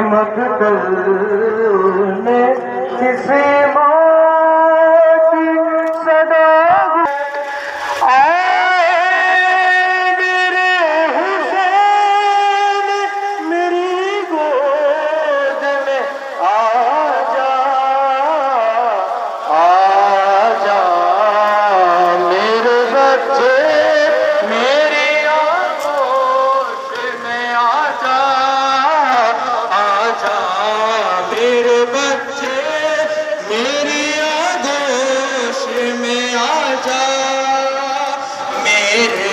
मकतल ने किसी मौत की सदा मेरे हुसैन मेरी गोद में आजा आजा मेरे बच्चे मेरी आगोश में आजा आजा मेरे बच्चे मेरी आगोश में आजा मेरे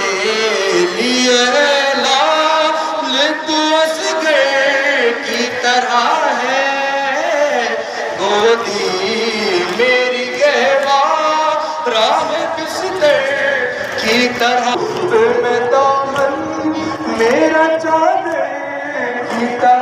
लिए लाल तू असगर की तरह है गोदी मेरी गहवारा है बिस्तर की तरह में दामन मेरा चादर की तरह